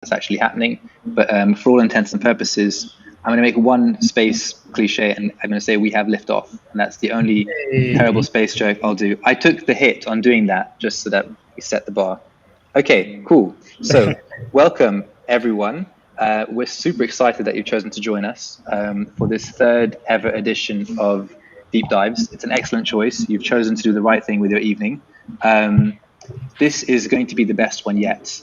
that's actually happening. But for all intents and purposes, I'm going to make one space cliche, and I'm going to say we have liftoff, and that's the only terrible space joke I'll do. I took the hit on doing that just so that we set the bar. Okay, cool. So welcome, everyone. We're super excited that you've chosen to join us for this third ever edition of Deep Dives. It's an excellent choice. You've chosen to do the right thing with your evening. This is going to be the best one yet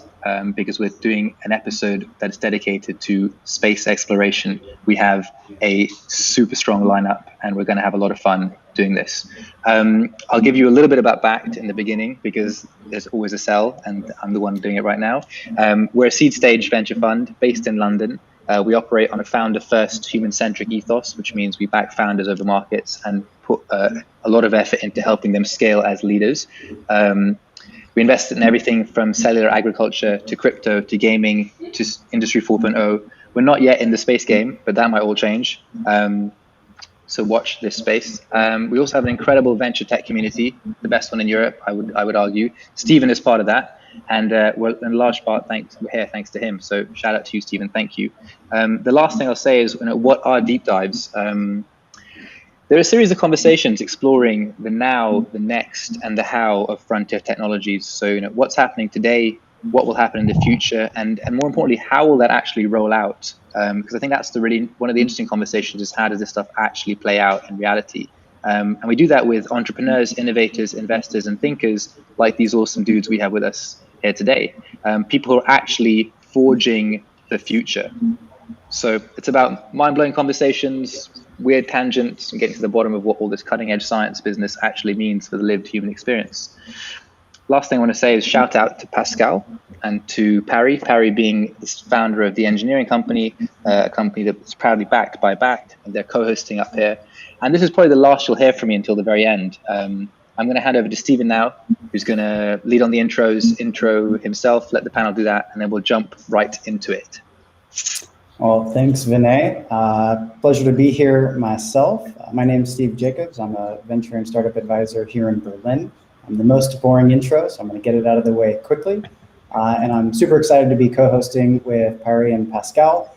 because we're doing an episode that's dedicated to space exploration. We have a super strong lineup, and we're going to have a lot of fun doing this. I'll give you a little bit about BACT in the beginning because there's always a sell, and I'm the one doing it right now. We're a seed stage venture fund based in London. We operate on a founder-first, human-centric ethos, which means we back founders over markets and put a lot of effort into helping them scale as leaders. We invest in everything from cellular agriculture to crypto to gaming to Industry 4.0. We're not yet in the space game, but that might all change. So watch this space. We also have an incredible venture tech community, the best one in Europe, I would argue. Stephen is part of that, and we're in large part thanks to him. So shout out to you, Stephen. Thank you. The last thing I'll say is, what are deep dives? There are a series of conversations exploring the now, the next, and the how of frontier technologies. So, what's happening today, what will happen in the future, and more importantly, how will that actually roll out? Because I think that's one of the interesting conversations is how does this stuff actually play out in reality? And we do that with entrepreneurs, innovators, investors, and thinkers like these awesome dudes we have with us here today. People who are actually forging the future. So it's about mind-blowing conversations, weird tangents, and getting to the bottom of what all this cutting-edge science business actually means for the lived human experience. Last thing I want to say is shout out to Pascal and to Pari. Pari being the founder of the engineering company, a company that's proudly backed by BACT, and they're co-hosting up here. And this is probably the last you'll hear from me until the very end. I'm going to hand over to Stephen now, who's going to lead on the intro himself, let the panel do that, and then we'll jump right into it. Well, thanks, Vinay. Pleasure to be here myself. My name is Steve Jacobs. I'm a venture and startup advisor here in Berlin. I'm the most boring intro, so I'm going to get it out of the way quickly. And I'm super excited to be co-hosting with Pari and Pascal,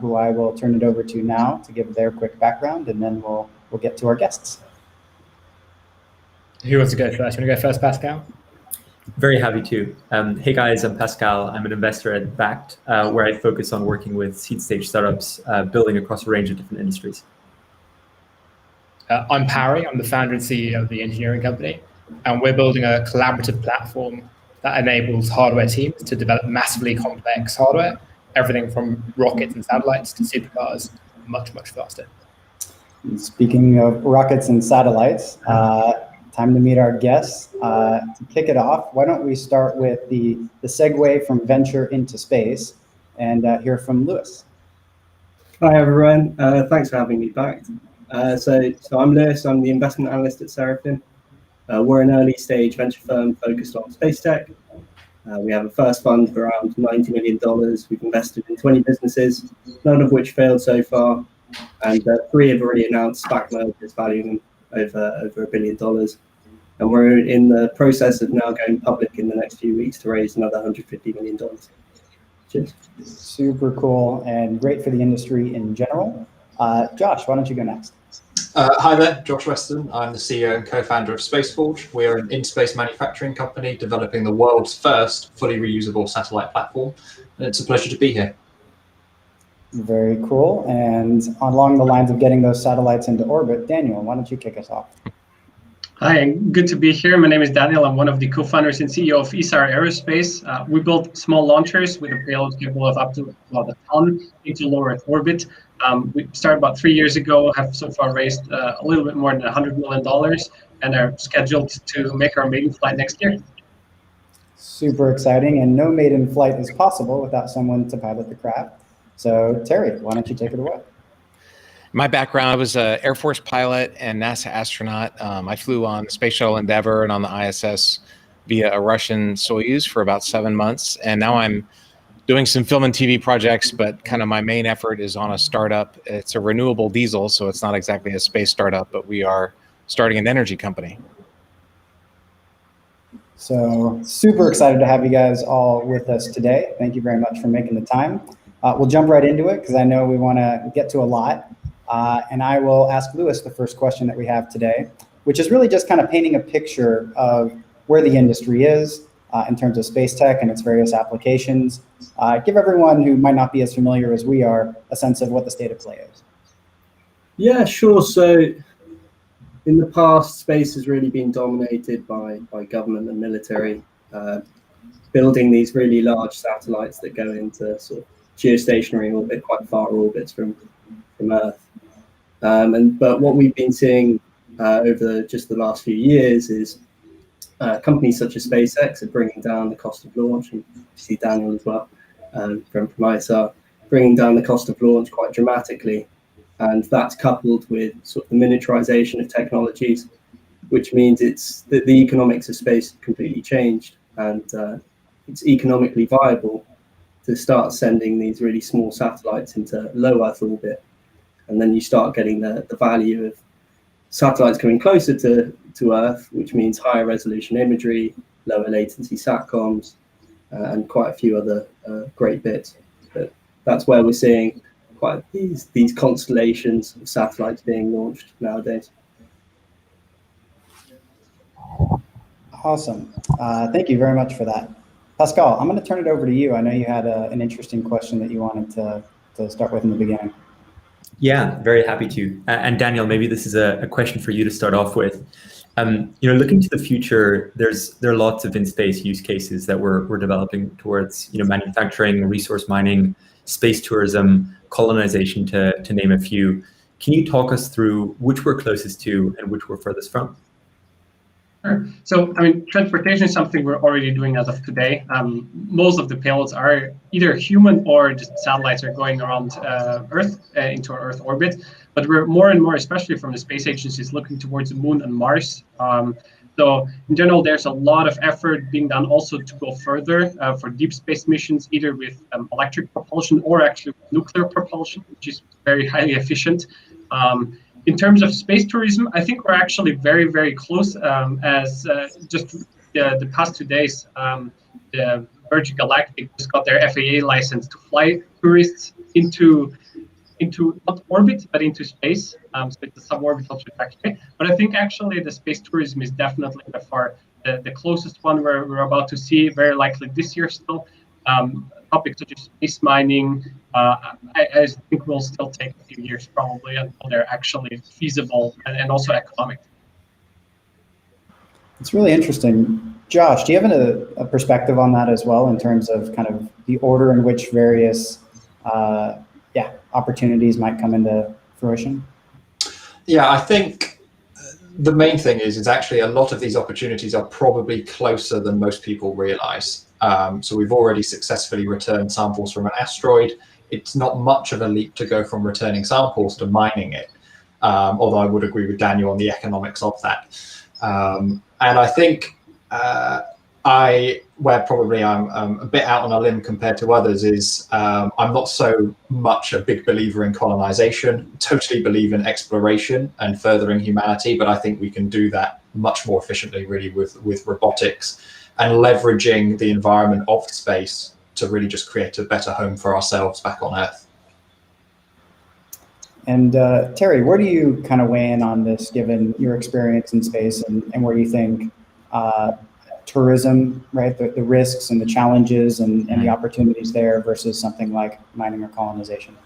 who I will turn it over to now to give their quick background, and then we'll get to our guests. Who wants to go first? You want to go first, Pascal? Very happy to. Hey guys, I'm Pascal. I'm an investor at BACT, where I focus on working with seed stage startups, building across a range of different industries. I'm Pari. I'm the founder and CEO of the engineering company, and we're building a collaborative platform that enables hardware teams to develop massively complex hardware, everything from rockets and satellites to supercars, much, much faster. Speaking of rockets and satellites, time to meet our guests. To kick it off, why don't we start with the segue from venture into space and hear from Lewis. Hi everyone, thanks for having me back. So I'm Lewis, I'm the investment analyst at Seraphim. We're an early stage venture firm focused on space tech. We have a first fund for around $90 million. We've invested in 20 businesses, none of which failed so far. And 3 have already announced SPAC mergers valuing over $1 billion. And we're in the process of now going public in the next few weeks to raise another $150 million. Cheers. Super cool and great for the industry in general. Josh, why don't you go next? Hi there, Josh Weston. I'm the CEO and co-founder of SpaceForge. We are an in-space manufacturing company developing the world's first fully reusable satellite platform. And it's a pleasure to be here. Very cool. And along the lines of getting those satellites into orbit, Daniel, why don't you kick us off? Hi, good to be here. My name is Daniel. I'm one of the co-founders and CEO of ISAR Aerospace. We built small launchers with a payload capable of up to about a ton into low Earth orbit. We started about 3 years ago, have so far raised a little bit more than $100 million, and are scheduled to make our maiden flight next year. Super exciting, and no maiden flight is possible without someone to pilot the craft. So Terry, why don't you take it away? My background, I was an Air Force pilot and NASA astronaut. I flew on the Space Shuttle Endeavour and on the ISS via a Russian Soyuz for about 7 months. And now I'm doing some film and TV projects, but kind of my main effort is on a startup. It's a renewable diesel, so it's not exactly a space startup, but we are starting an energy company. So super excited to have you guys all with us today. Thank you very much for making the time. We'll jump right into it because I know we want to get to a lot. And I will ask Lewis the first question that we have today, which is really just kind of painting a picture of where the industry is in terms of space tech and its various applications. Give everyone who might not be as familiar as we are a sense of what the state of play is. Yeah, sure. So in the past, space has really been dominated by government and military, building these really large satellites that go into sort of geostationary orbit, quite far orbits from Earth. But what we've been seeing over just the last few years is companies such as SpaceX are bringing down the cost of launch, and you see Daniel as well from ISAR, bringing down the cost of launch quite dramatically. And that's coupled with sort of the miniaturization of technologies, which means it's that the economics of space completely changed, and it's economically viable to start sending these really small satellites into low Earth orbit. And then you start getting the value of satellites coming closer to Earth, which means higher resolution imagery, lower latency SATCOMs, and quite a few other great bits. But that's where we're seeing quite these constellations of satellites being launched nowadays. Awesome. Thank you very much for that. Pascal, I'm going to turn it over to you. I know you had an interesting question that you wanted to start with in the beginning. Yeah, very happy to. And Daniel, maybe this is a question for you to start off with. Looking to the future, there are lots of in-space use cases that we're developing towards, manufacturing, resource mining, space tourism, colonization, to name a few. Can you talk us through which we're closest to and which we're furthest from? Sure. So, transportation is something we're already doing as of today. Most of the payloads are either human or just satellites are going around Earth into our Earth orbit. But we're more and more, especially from the space agencies, looking towards the Moon and Mars. So in general, there's a lot of effort being done also to go further for deep space missions, either with electric propulsion or actually nuclear propulsion, which is very highly efficient. In terms of space tourism, I think we're actually very, very close. As just the past 2 days, the Virgin Galactic just got their FAA license to fly tourists into not orbit, but into space. So it's a suborbital trajectory. But I think actually the space tourism is definitely by far the closest one we're about to see, very likely this year still. Topics such as space mining, I think will still take a few years probably until they're actually feasible and also economic. It's really interesting. Josh, do you have a perspective on that as well in terms of kind of the order in which various opportunities might come into fruition? Yeah, I think the main thing is actually a lot of these opportunities are probably closer than most people realize. So we've already successfully returned samples from an asteroid. It's not much of a leap to go from returning samples to mining it, although I would agree with Daniel on the economics of that. And I think where probably I'm a bit out on a limb compared to others is I'm not so much a big believer in colonization, totally believe in exploration and furthering humanity, but I think we can do that much more efficiently really with robotics and leveraging the environment of space to really just create a better home for ourselves back on Earth. And Terry, where do you kind of weigh in on this, given your experience in space and where you think tourism, right, the risks and the challenges and the opportunities there versus something like mining or colonization?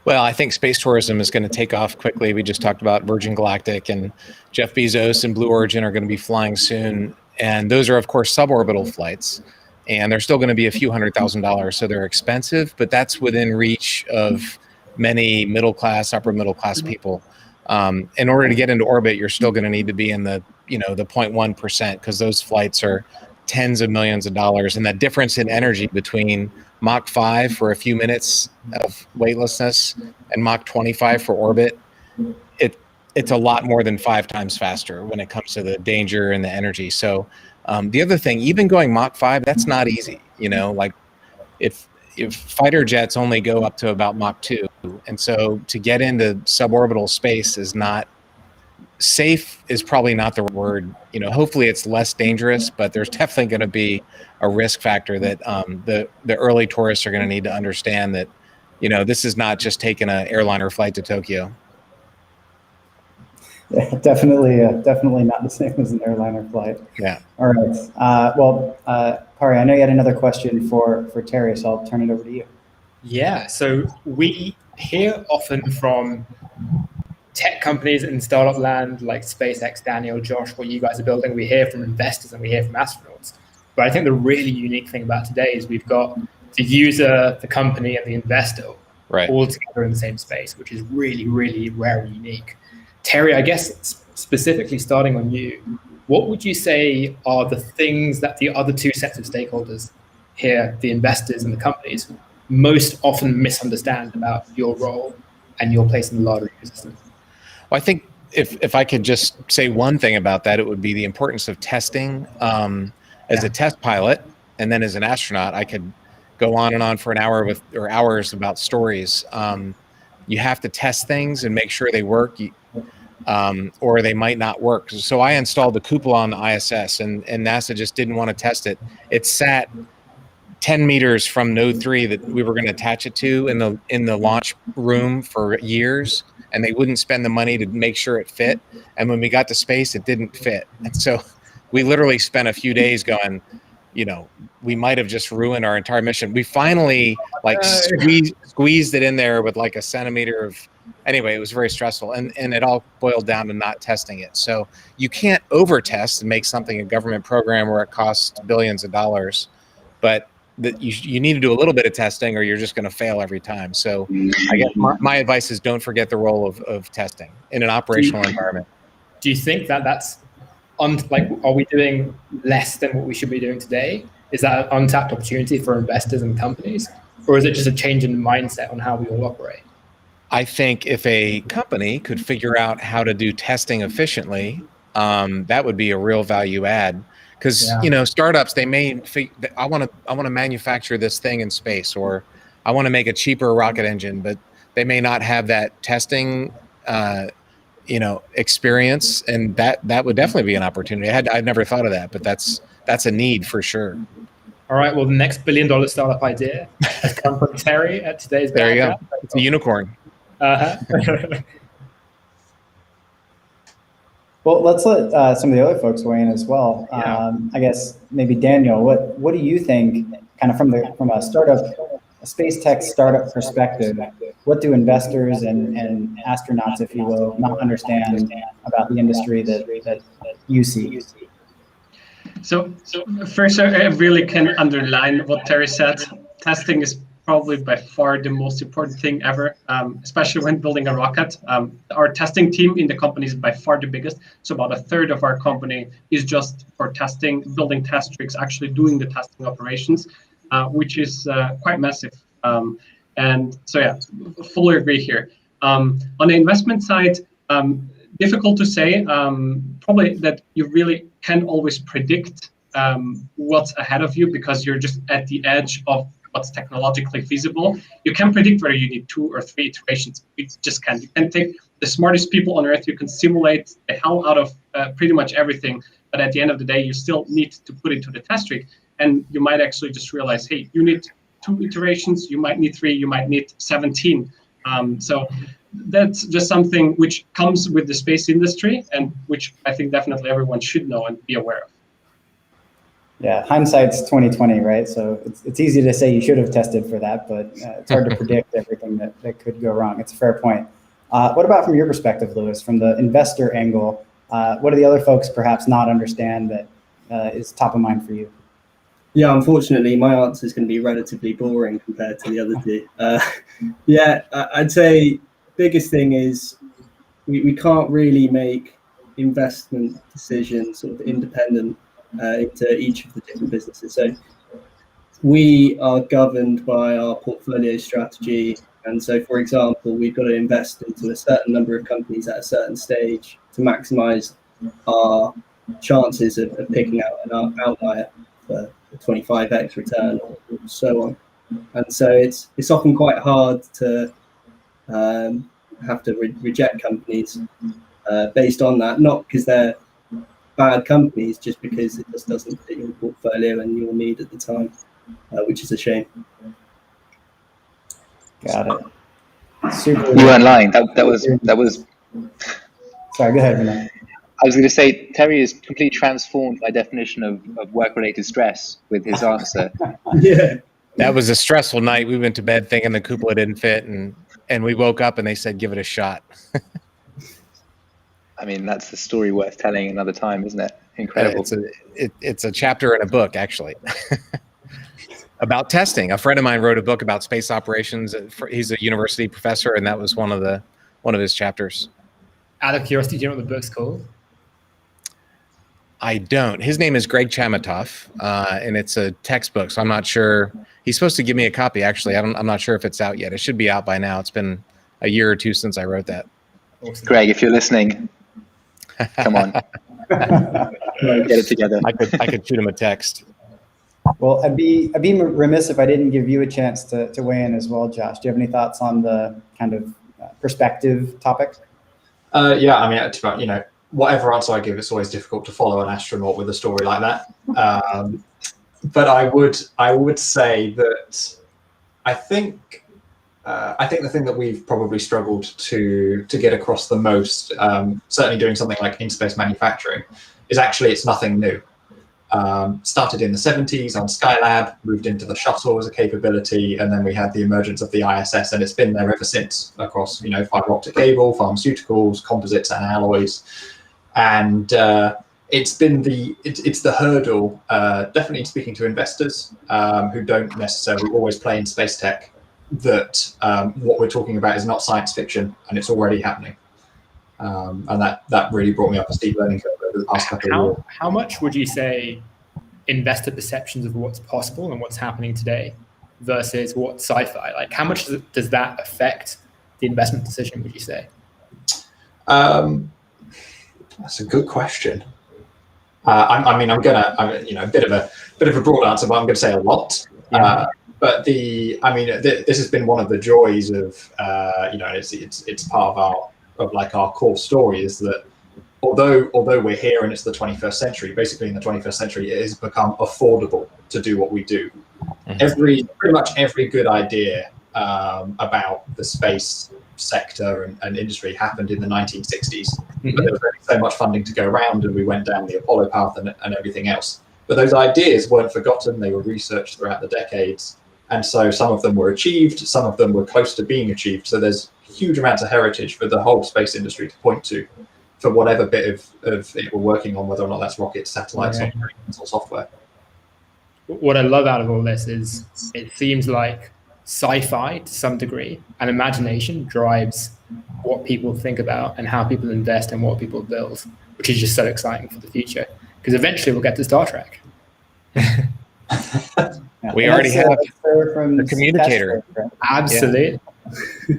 Well, I think space tourism is going to take off quickly. We just talked about Virgin Galactic, and Jeff Bezos and Blue Origin are going to be flying soon. And those are, of course, suborbital flights. And they're still going to be a few $100,000. So they're expensive, but that's within reach of many middle-class, upper middle-class people. In order to get into orbit, you're still going to need to be in the 0.1%, because those flights are tens of millions of dollars. And that difference in energy between Mach 5 for a few minutes of weightlessness and Mach 25 for orbit, it's a lot more than 5 times faster when it comes to the danger and the energy. So the other thing, even going Mach 5, that's not easy. Like if fighter jets only go up to about Mach 2, and so to get into suborbital space is not safe is probably not the word. Hopefully it's less dangerous, but there's definitely going to be a risk factor that the early tourists are going to need to understand that, this is not just taking an airliner flight to Tokyo. Yeah, definitely not the same as an airliner flight. Yeah. All right. Pari, I know you had another question for Terry, so I'll turn it over to you. Yeah. So we hear often from tech companies in startup land like SpaceX, Daniel, Josh, what you guys are building. We hear from investors and we hear from astronauts. But I think the really unique thing about today is we've got the user, the company, and the investor all together in the same space, which is really, really rare and unique. Terry, I guess specifically starting on you, what would you say are the things that the other two sets of stakeholders here, the investors and the companies, most often misunderstand about your role and your place in the larger ecosystem? Well, I think if I could just say one thing about that, it would be the importance of testing. As a test pilot and then as an astronaut, I could go on and on for an hour or hours about stories. You have to test things and make sure they work, or they might not work. So I installed the cupola on the ISS, and NASA just didn't want to test it. It sat 10 meters from Node 3 that we were going to attach it to in the launch room for years, and they wouldn't spend the money to make sure it fit. And when we got to space, it didn't fit. And so we literally spent a few days going, we might have just ruined our entire mission. We finally squeezed it in there with like a centimeter of, anyway, it was very stressful. And it all boiled down to not testing it. So you can't over test and make something a government program where it costs billions of dollars, but you need to do a little bit of testing or you're just going to fail every time. So I guess my advice is don't forget the role of testing in an operational environment. Do you think that's are we doing less than what we should be doing today? Is that an untapped opportunity for investors and companies? Or is it just a change in mindset on how we all operate? I think if a company could figure out how to do testing efficiently, that would be a real value add. Because startups, they may I want to manufacture this thing in space, or I want to make a cheaper rocket engine, but they may not have that testing experience, and that would definitely be an opportunity. I'd never thought of that, but that's a need for sure. All right. Well, the next $1 billion startup idea has come from Terry at today's. There you go. It's a unicorn. Well, let's let some of the other folks weigh in as well. I guess maybe Daniel, what do you think, kind of from a space tech startup perspective, what do investors and astronauts, if you will, not understand about the industry that you see? So first, I really can underline what Terry said. Testing is probably by far the most important thing ever, especially when building a rocket. Our testing team in the company is by far the biggest. So about a third of our company is just for testing, building test rigs, actually doing the testing operations, which is quite massive. And so, yeah, fully agree here. On the investment side, difficult to say. Probably that you really can't always predict what's ahead of you because you're just at the edge of what's technologically feasible. You can predict whether you need 2 or 3 iterations. You just can't. You can take the smartest people on Earth. You can simulate the hell out of pretty much everything. But at the end of the day, you still need to put it to the test rig. And you might actually just realize, hey, you need 2 iterations. You might need 3. You might need 17. So that's just something which comes with the space industry and which I think definitely everyone should know and be aware of. Yeah, hindsight's 20/20, right? So it's easy to say you should have tested for that, but it's hard to predict everything that could go wrong. It's a fair point. What about from your perspective, Lewis, from the investor angle? What do the other folks perhaps not understand that is top of mind for you? Yeah, unfortunately, my answer is going to be relatively boring compared to the other two. I'd say biggest thing is we can't really make investment decisions sort of independent into each of the different businesses. So we are governed by our portfolio strategy. And so, for example, we've got to invest into a certain number of companies at a certain stage to maximize our chances of picking out an outlier for a 25x return or so on. And so it's often quite hard to have to reject companies. based on that, not because they're bad companies, just because it just doesn't fit your portfolio and your need at the time, which is a shame. Got it. Super. You weren't lying. That was. Sorry, go ahead, Vinay. I was going to say, Terry has completely transformed my definition of work-related stress with his answer. Yeah. That was a stressful night. We went to bed thinking the cupola didn't fit, and we woke up and they said, give it a shot. I mean, that's a story worth telling another time, isn't it? Incredible. It's a chapter in a book, actually, about testing. A friend of mine wrote a book about space operations. He's a university professor, and that was one of his chapters. Out of curiosity, do you know what the book's called? I don't. His name is Greg Chamitoff, and it's a textbook, so I'm not sure. He's supposed to give me a copy, actually. I'm not sure if it's out yet. It should be out by now. It's been a year or two since I wrote that. Awesome. Greg, if you're listening, come on. Get it together. I could shoot him a text. Well, I'd be remiss if I didn't give you a chance to weigh in as well, Josh. Do you have any thoughts on the kind of perspective topic? Yeah, I mean, whatever answer I give, it's always difficult to follow an astronaut with a story like that. But I would say that I think the thing that we've probably struggled to get across the most, certainly doing something like in-space manufacturing, is actually it's nothing new. Started in the 70s on Skylab, moved into the shuttle as a capability, and then we had the emergence of the ISS, and it's been there ever since across, fiber optic cable, pharmaceuticals, composites, and alloys. And it's the hurdle, definitely speaking to investors who don't necessarily always play in space tech, that what we're talking about is not science fiction, and it's already happening. And that really brought me up a steep learning curve over the past couple of years. How much would you say investor perceptions of what's possible and what's happening today versus what's sci-fi? Like, how much does that affect the investment decision, would you say? That's a good question. I'm a bit of a broad answer, but I'm going to say a lot. Yeah. But this has been one of the joys of, it's part of our core story, is that although we're here and it's the 21st century, basically in the 21st century, it has become affordable to do what we do. Mm-hmm. Pretty much every good idea about the space sector and industry happened in the 1960s, mm-hmm. but there was only so much funding to go around, and we went down the Apollo path and everything else. But those ideas weren't forgotten. They were researched throughout the decades. And so some of them were achieved, some of them were close to being achieved. So there's huge amounts of heritage for the whole space industry to point to for whatever bit of it we're working on, whether or not that's rockets, satellites, or software. What I love out of all this is it seems like sci-fi to some degree and imagination drives what people think about and how people invest and what people build, which is just so exciting for the future, because eventually we'll get to Star Trek. We already have the communicator. Absolutely. Yeah.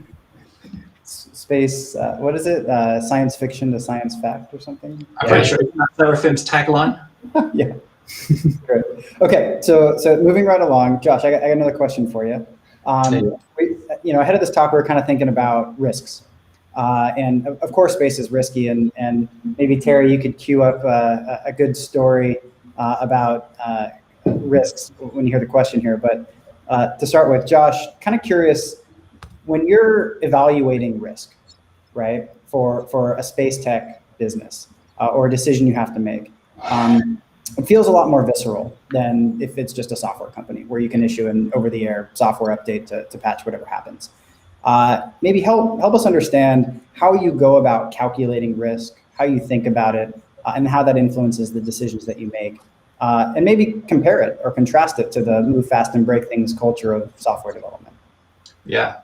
Space, what is it? Science fiction to science fact or something? I'm pretty sure that's Seraphim's tagline. Yeah. Great. Okay, so moving right along, Josh, I got another question for you. Ahead of this talk, we were kind of thinking about risks. And of course, space is risky, and maybe Terry, you could cue up a good story about risks when you hear the question here. But to start with, Josh, kind of curious, when you're evaluating risk, right, for a space tech business or a decision you have to make, it feels a lot more visceral than if it's just a software company where you can issue an over-the-air software update to patch whatever happens. Maybe help us understand how you go about calculating risk, how you think about it, and how that influences the decisions that you make. And maybe compare it or contrast it to the move fast and break things culture of software development. Yeah.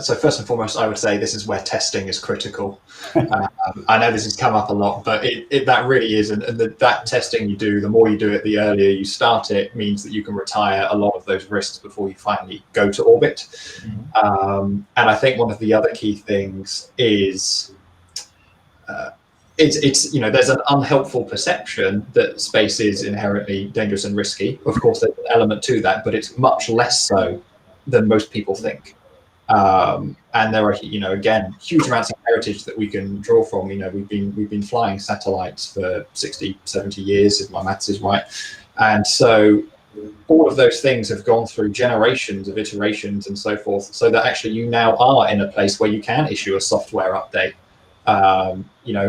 So first and foremost, I would say this is where testing is critical. I know this has come up a lot, but that really is. And that testing you do, the more you do it, the earlier you start it, means that you can retire a lot of those risks before you finally go to orbit. Mm-hmm. And I think one of the other key things is there's an unhelpful perception that space is inherently dangerous and risky. Of course, there's an element to that, but it's much less so than most people think. And there are, again, huge amounts of heritage that we can draw from. We've been flying satellites for 60, 70 years, if my maths is right. And so all of those things have gone through generations of iterations and so forth, so that actually you now are in a place where you can issue a software update,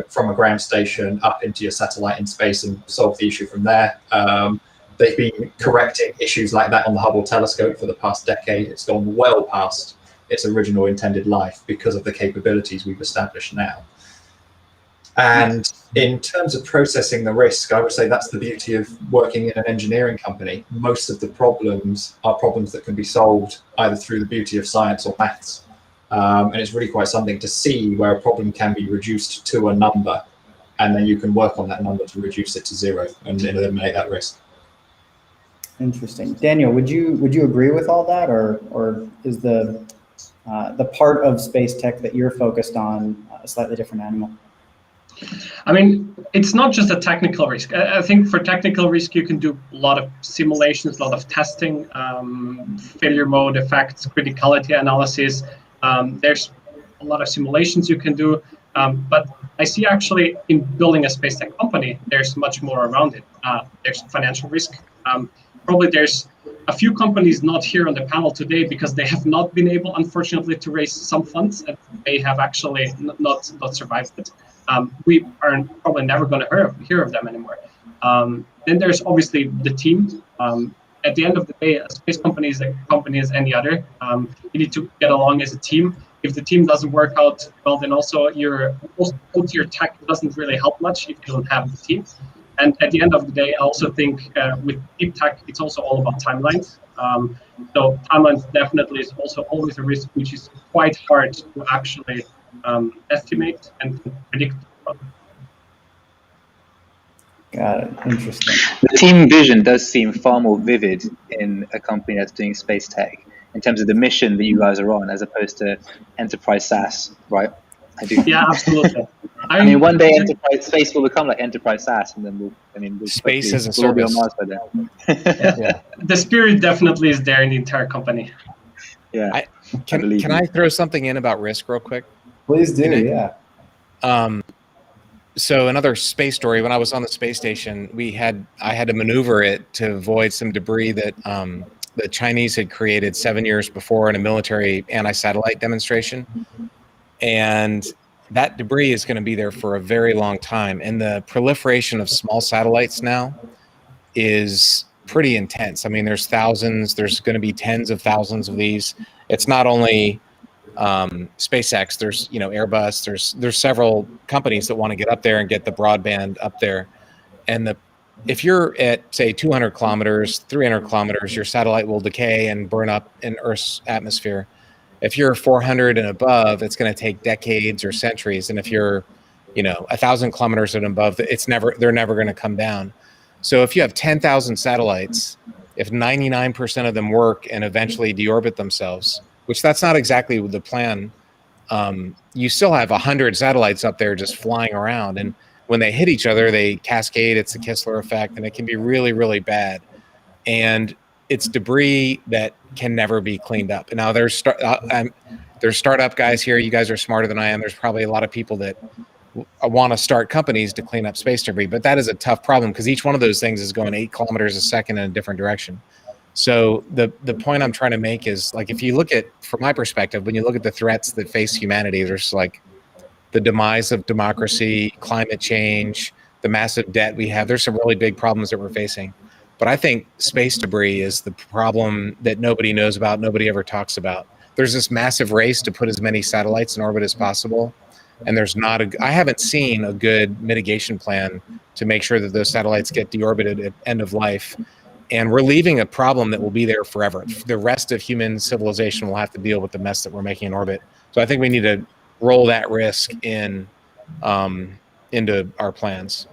from a ground station up into your satellite in space and solve the issue from there. They've been correcting issues like that on the Hubble telescope for the past decade. It's gone well past its original intended life because of the capabilities we've established now. And in terms of processing the risk, I would say that's the beauty of working in an engineering company. Most of the problems are problems that can be solved either through the beauty of science or maths. And it's really quite something to see where a problem can be reduced to a number, and then you can work on that number to reduce it to zero and eliminate that risk. Interesting. Daniel, would you agree with all that, or is the part of space tech that you're focused on a slightly different animal? I mean, it's not just a technical risk. I think for technical risk, you can do a lot of simulations, a lot of testing, failure mode effects, criticality analysis. There's a lot of simulations you can do. But I see actually in building a space tech company, there's much more around it. There's financial risk. Probably there's a few companies not here on the panel today because they have not been able, unfortunately, to raise some funds, and they have actually not survived it. We are probably never going to hear of them anymore. Then there's obviously the team. At the end of the day, a space company is a company as any other. You need to get along as a team. If the team doesn't work out well, then also your tech doesn't really help much if you don't have the team. And at the end of the day, I also think with deep tech, it's also all about timelines. So timelines definitely is also always a risk, which is quite hard to actually estimate and predict. Got it. Interesting. The team vision does seem far more vivid in a company that's doing space tech in terms of the mission that you guys are on, as opposed to enterprise SaaS, right? I do. Yeah, absolutely. I mean, one day enterprise space will become like enterprise SaaS, and then we'll space as a we'll be on service. Mars by then. Yeah. The spirit definitely is there in the entire company. Yeah. Can I throw something in about risk real quick? Please do. Yeah. So another space story. When I was on the space station, I had to maneuver it to avoid some debris that the Chinese had created 7 years before in a military anti-satellite demonstration. And that debris is going to be there for a very long time. And the proliferation of small satellites now is pretty intense. I mean, there's thousands, there's going to be tens of thousands of these. It's not only SpaceX, there's Airbus, there's several companies that want to get up there and get the broadband up there. And if you're at, say, 200 kilometers, 300 kilometers, your satellite will decay and burn up in Earth's atmosphere. If you're 400 and above, it's going to take decades or centuries. And if you're, 1,000 kilometers and above, they're never going to come down. So if you have 10,000 satellites, if 99% of them work and eventually deorbit themselves, which that's not exactly the plan, you still have 100 satellites up there just flying around. And when they hit each other, they cascade. It's the Kessler effect, and it can be really, really bad. And it's debris that can never be cleaned up. And now there's startup guys here. You guys are smarter than I am. There's probably a lot of people that want to start companies to clean up space debris, but that is a tough problem because each one of those things is going 8 kilometers a second in a different direction. So the point I'm trying to make is, like, if you look at, from my perspective, when you look at the threats that face humanity, there's like the demise of democracy, climate change, the massive debt we have. There's some really big problems that we're facing. But I think space debris is the problem that nobody knows about, nobody ever talks about. There's this massive race to put as many satellites in orbit as possible. And I haven't seen a good mitigation plan to make sure that those satellites get deorbited at end of life. And we're leaving a problem that will be there forever. The rest of human civilization will have to deal with the mess that we're making in orbit. So I think we need to roll that risk into our plans.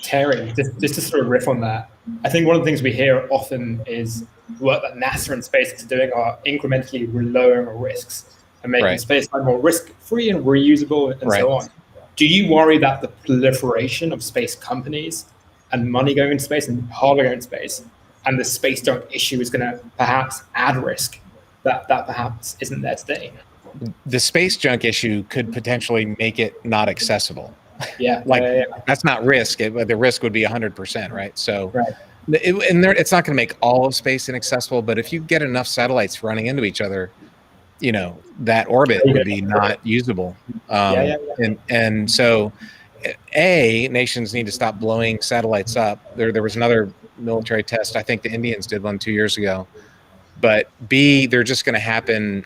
Terry, just to sort of riff on that, I think one of the things we hear often is the work that NASA and SpaceX are doing are incrementally lowering our risks and making space more risk-free and reusable and so on. Do you worry that the proliferation of space companies and money going into space and hardware going into space and the space junk issue is going to perhaps add risk that perhaps isn't there today. The space junk issue could potentially make it not accessible. Yeah, that's not risk. The risk would be 100%, right? So, right. It's not going to make all of space inaccessible, but if you get enough satellites running into each other, that orbit would be not usable. And so, nations need to stop blowing satellites up. There was another military test. I think the Indians did one 2 years ago. But B, they're just going to happen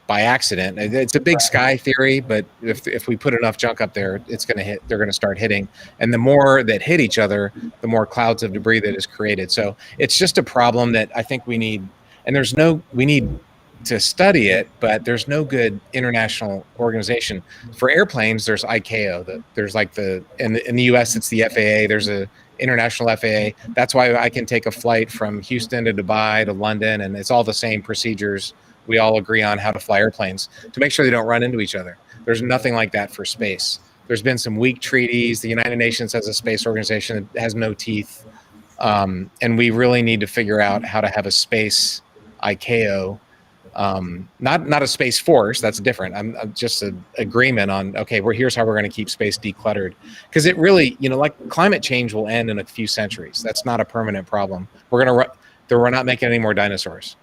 by accident. It's a big sky theory, but if we put enough junk up there, it's going to hit. They're going to start hitting, and the more that hit each other, the more clouds of debris that is created. So it's just a problem that I think we need. And we need to study it, but there's no good international organization for airplanes. There's ICAO. There's like in the U.S. it's the FAA. There's a international FAA. That's why I can take a flight from Houston to Dubai to London, and it's all the same procedures. We all agree on how to fly airplanes to make sure they don't run into each other. There's nothing like that for space. There's been some weak treaties. The United Nations has a space organization that has no teeth. And we really need to figure out how to have a space ICAO, not a space force. That's different. I'm just an agreement on, okay, here's how we're going to keep space decluttered. Because it really, like climate change will end in a few centuries. That's not a permanent problem. We're not making any more dinosaurs.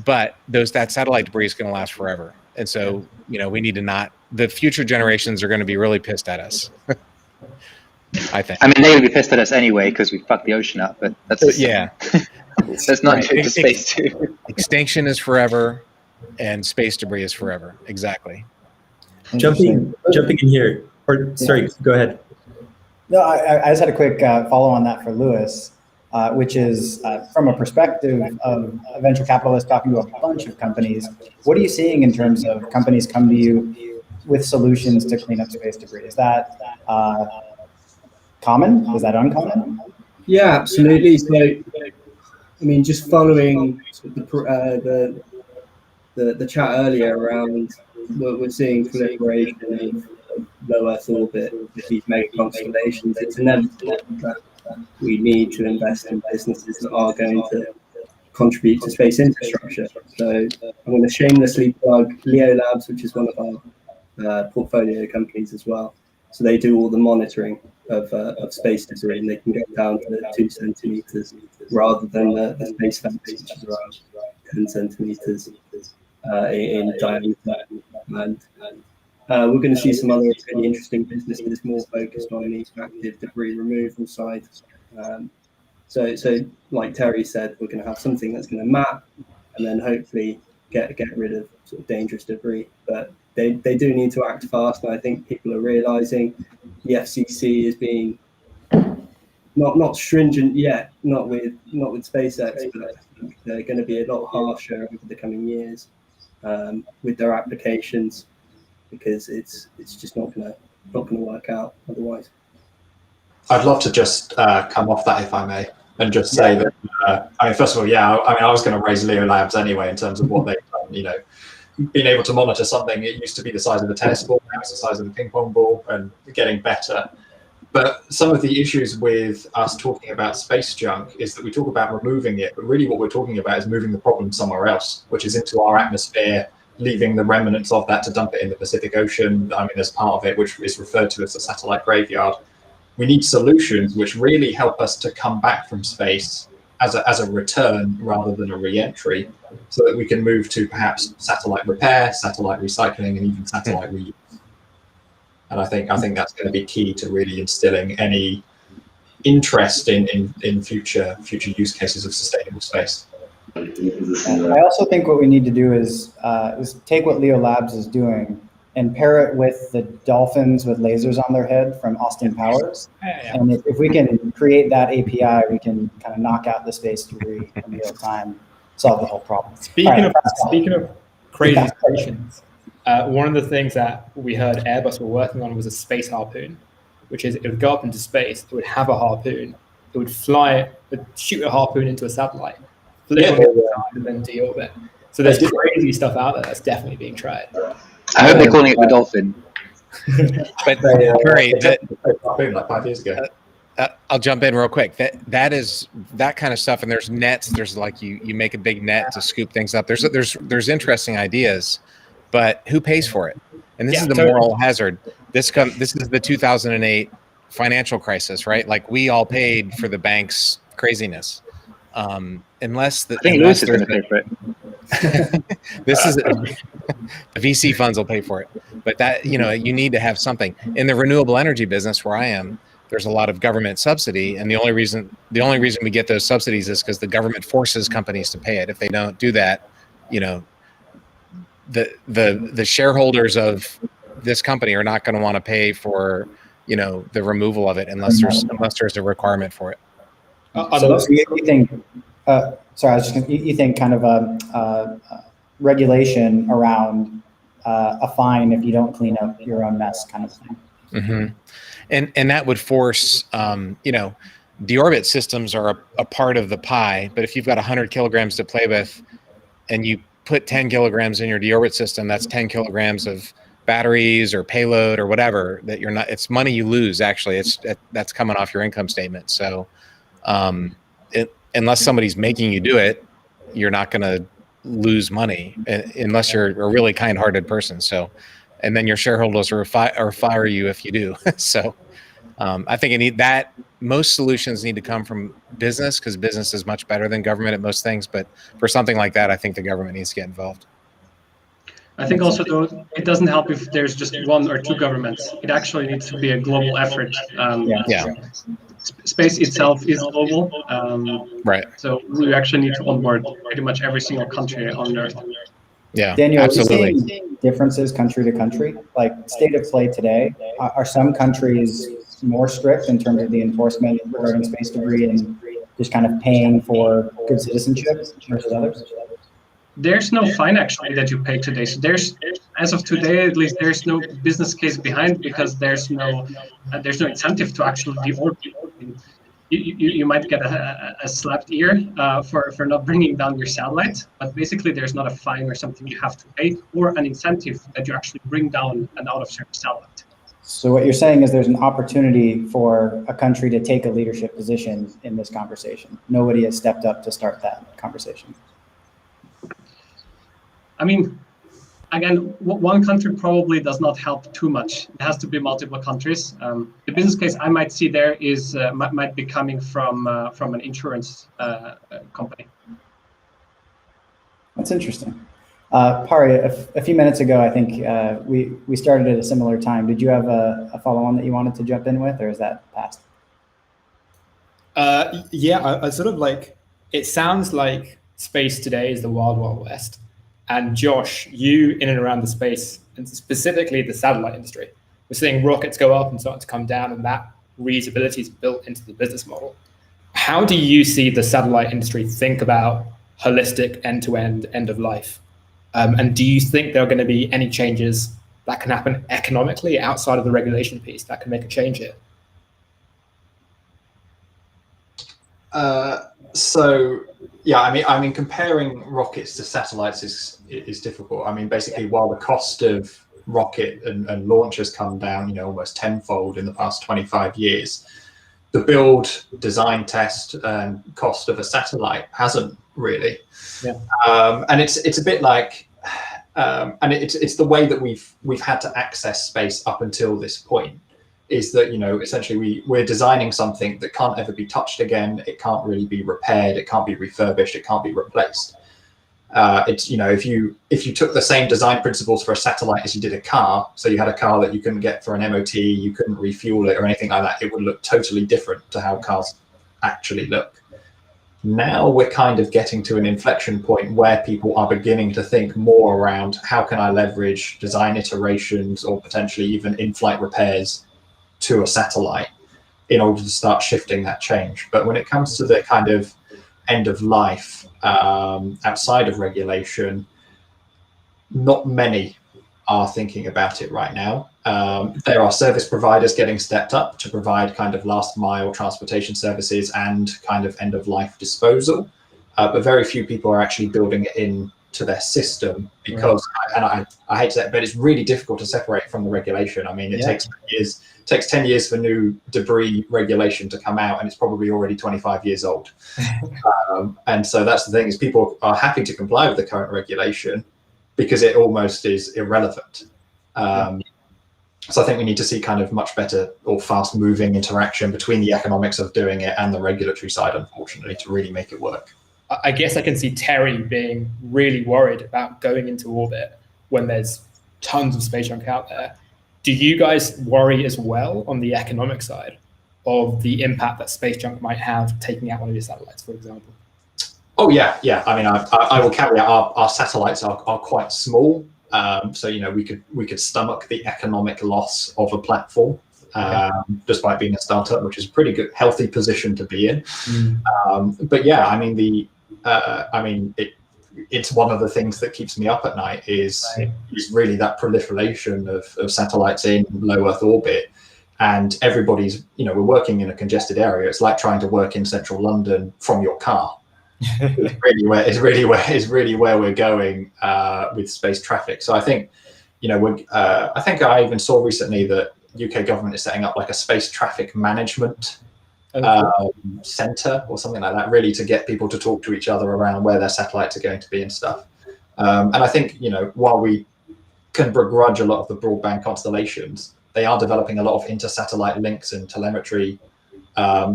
But that satellite debris is going to last forever. And so, we need to the future generations are going to be really pissed at us. I think. I mean, they would be pissed at us anyway because we fucked the ocean up, but that's... Yeah. That's not true to space too. Extinction is forever and space debris is forever. Exactly. Jumping in here. Sorry, go ahead. No, I just had a quick follow on that for Lewis. Which is from a perspective of a venture capitalist talking to a bunch of companies, what are you seeing in terms of companies come to you with solutions to clean up space debris? Is that common? Is that uncommon? Yeah, absolutely. So, I mean, just following the chat earlier around what we're seeing proliferation of low Earth orbit, these mega constellations, it's inevitable that we need to invest in businesses that are going to contribute to space infrastructure. So I'm going to shamelessly plug Leo Labs, which is one of our portfolio companies as well. So they do all the monitoring of space debris, and they can get down to 2 centimeters rather than the space fence, which is around 10 centimeters in diameter. And we're going to see some other really interesting businesses more focused on the active debris removal side. So like Terry said, we're going to have something that's going to map and then hopefully get rid of sort of dangerous debris. But they do need to act fast, and I think people are realizing the FCC is being not stringent yet, not with SpaceX, but they're going to be a lot harsher over the coming years with their applications, because it's just not going to work out otherwise. I'd love to just come off that, if I may, and just say that, I mean, first of all, I was going to raise Leo Labs anyway in terms of what they've done, being able to monitor something. It used to be the size of the tennis ball, now it's the size of the ping pong ball, and getting better. But some of the issues with us talking about space junk is that we talk about removing it, but really what we're talking about is moving the problem somewhere else, which is into our atmosphere, leaving the remnants of that to dump it in the Pacific Ocean. I mean, there's part of it which is referred to as a satellite graveyard. We need solutions which really help us to come back from space as a return rather than a re-entry, so that we can move to perhaps satellite repair, satellite recycling, and even satellite reuse. And I think that's going to be key to really instilling any interest in future use cases of sustainable space. I also think what we need to do is take what Leo Labs is doing and pair it with the dolphins with lasers on their head from Austin Powers. And if we can create that API, we can kind of knock out the space debris in real time, solve the whole problem. Speaking of crazy stations, one of the things that we heard Airbus were working on was a space harpoon, which is it would go up into space, it would have a harpoon, it would shoot a harpoon into a satellite, flip and then deorbit. So there's crazy stuff out there that's definitely being tried. I hope they're calling it the dolphin. But like 5 years ago. I'll jump in real quick. That is that kind of stuff, and there's nets. There's like you make a big net to scoop things up. There's interesting ideas, but who pays for it? And this is the moral hazard. This is the 2008 financial crisis, right? Like we all paid for the bank's craziness. Unless I think Lewis is going to pay for it. This is the VC funds will pay for it, but that you need to have something in the renewable energy business where I am. There's a lot of government subsidy, and the only reason we get those subsidies is because the government forces companies to pay it. If they don't do that, the shareholders of this company are not going to want to pay for the removal of it unless there's a requirement for it. So you think? Sorry, I was just gonna, you think kind of a regulation around a fine if you don't clean up your own mess, kind of thing. Mm-hmm. And that would force, deorbit systems are a part of the pie, but if you've got 100 kilograms to play with and you put 10 kilograms in your deorbit system, that's 10 kilograms of batteries or payload or whatever that it's money you lose. Actually, that's coming off your income statement. So unless somebody's making you do it, you're not going to lose money unless you're a really kind-hearted person. So, and then your shareholders or fire you if you do. So I think most solutions need to come from business because business is much better than government at most things. But for something like that, I think the government needs to get involved. I think also, though, it doesn't help if there's just one or two governments. It actually needs to be a global effort. Space itself is global. Right. So we actually need to onboard pretty much every single country on Earth. Yeah, Daniel, absolutely. are you seeing differences country to country? Like state of play today, are some countries more strict in terms of the enforcement regarding space debris and just kind of paying for good citizenship versus others? There's no fine actually that you pay today. So as of today, at least, there's no business case behind because there's no incentive to actually deorbit. You might get a slapped ear for not bringing down your satellite, but basically there's not a fine or something you have to pay or an incentive that you actually bring down an out-of-service satellite. So what you're saying is there's an opportunity for a country to take a leadership position in this conversation. Nobody has stepped up to start that conversation. I mean, again, one country probably does not help too much. It has to be multiple countries. The business case I might see there is might be coming from an insurance company. That's interesting. Pari, a few minutes ago, I think we started at a similar time. Did you have a follow-on that you wanted to jump in with, or is that past? Yeah, I sort of like, it sounds like space today is the wild, wild west. And Josh, you in and around the space, and specifically the satellite industry, we're seeing rockets go up and starting to come down, and that reusability is built into the business model. How do you see the satellite industry think about holistic end-to-end end of life? And do you think there are going to be any changes that can happen economically outside of the regulation piece that can make a change here? Yeah, I mean, comparing rockets to satellites is difficult. I mean, basically, while the cost of rocket and launch has come down, almost tenfold in the past 25 years, the build, design, test, and cost of a satellite hasn't really. Yeah. And it's a bit like, and it's the way that we've had to access space up until this point. Is that essentially we're designing something that can't ever be touched again. It can't really be repaired. It can't be refurbished. It can't be replaced. It's if you took the same design principles for a satellite as you did a car, so you had a car that you couldn't get for an MOT, you couldn't refuel it or anything like that, it would look totally different to how cars actually look. Now we're kind of getting to an inflection point where people are beginning to think more around how can I leverage design iterations or potentially even in-flight repairs to a satellite in order to start shifting that change. But when it comes to the kind of end of life outside of regulation, not many are thinking about it right now. There are service providers getting stepped up to provide kind of last mile transportation services and kind of end of life disposal, but very few people are actually building it to their system, because, and I hate to say it, but it's really difficult to separate from the regulation. I mean, it takes years. It takes 10 years for new debris regulation to come out, and it's probably already 25 years old. And so that's the thing, is people are happy to comply with the current regulation because it almost is irrelevant. So I think we need to see kind of much better or fast moving interaction between the economics of doing it and the regulatory side, unfortunately, to really make it work. I guess I can see Terry being really worried about going into orbit when there's tons of space junk out there. Do you guys worry as well on the economic side of the impact that space junk might have taking out one of your satellites, for example? Oh yeah. I mean, I will caveat our satellites are quite small, so we could stomach the economic loss of a platform, despite being a startup, which is a pretty good, healthy position to be in. But yeah, I mean it's one of the things that keeps me up at night is really that proliferation of satellites in low Earth orbit, and everybody's, we're working in a congested area. It's like trying to work in central London from your car. It's really where we're going with space traffic. So I think, I think I even saw recently that UK government is setting up like a space traffic management center or something like that, really to get people to talk to each other around where their satellites are going to be and stuff. And I think, while we can begrudge a lot of the broadband constellations, they are developing a lot of inter-satellite links and telemetry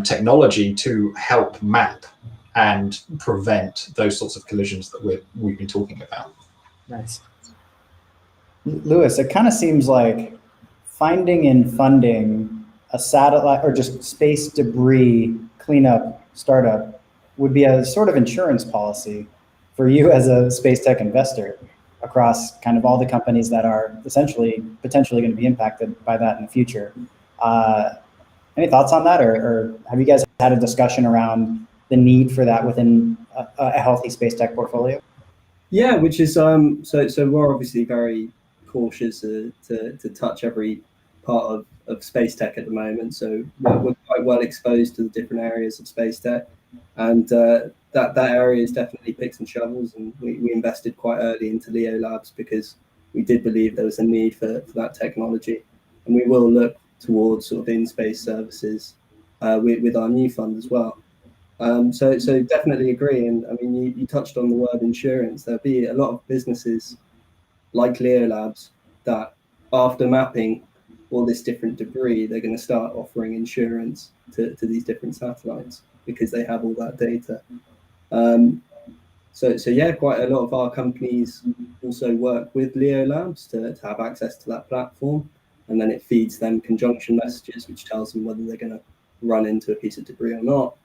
technology to help map and prevent those sorts of collisions that we've been talking about. Nice. Lewis, it kind of seems like finding and funding a satellite or just space debris cleanup startup would be a sort of insurance policy for you as a space tech investor across kind of all the companies that are essentially potentially going to be impacted by that in the future. Any thoughts on that, or have you guys had a discussion around the need for that within a healthy space tech portfolio? Yeah, which is so we're obviously very cautious to touch every part of space tech at the moment. So we're quite well exposed to the different areas of space tech, and that area is definitely picks and shovels. And we invested quite early into Leo Labs because we did believe there was a need for that technology, and we will look towards sort of in-space services with our new fund as well. So definitely agree. And I mean, you touched on the word insurance. There'll be a lot of businesses like Leo Labs that after mapping all this different debris, they're going to start offering insurance to these different satellites because they have all that data. So yeah, quite a lot of our companies also work with Leo Labs to have access to that platform, and then it feeds them conjunction messages, which tells them whether they're going to run into a piece of debris or not.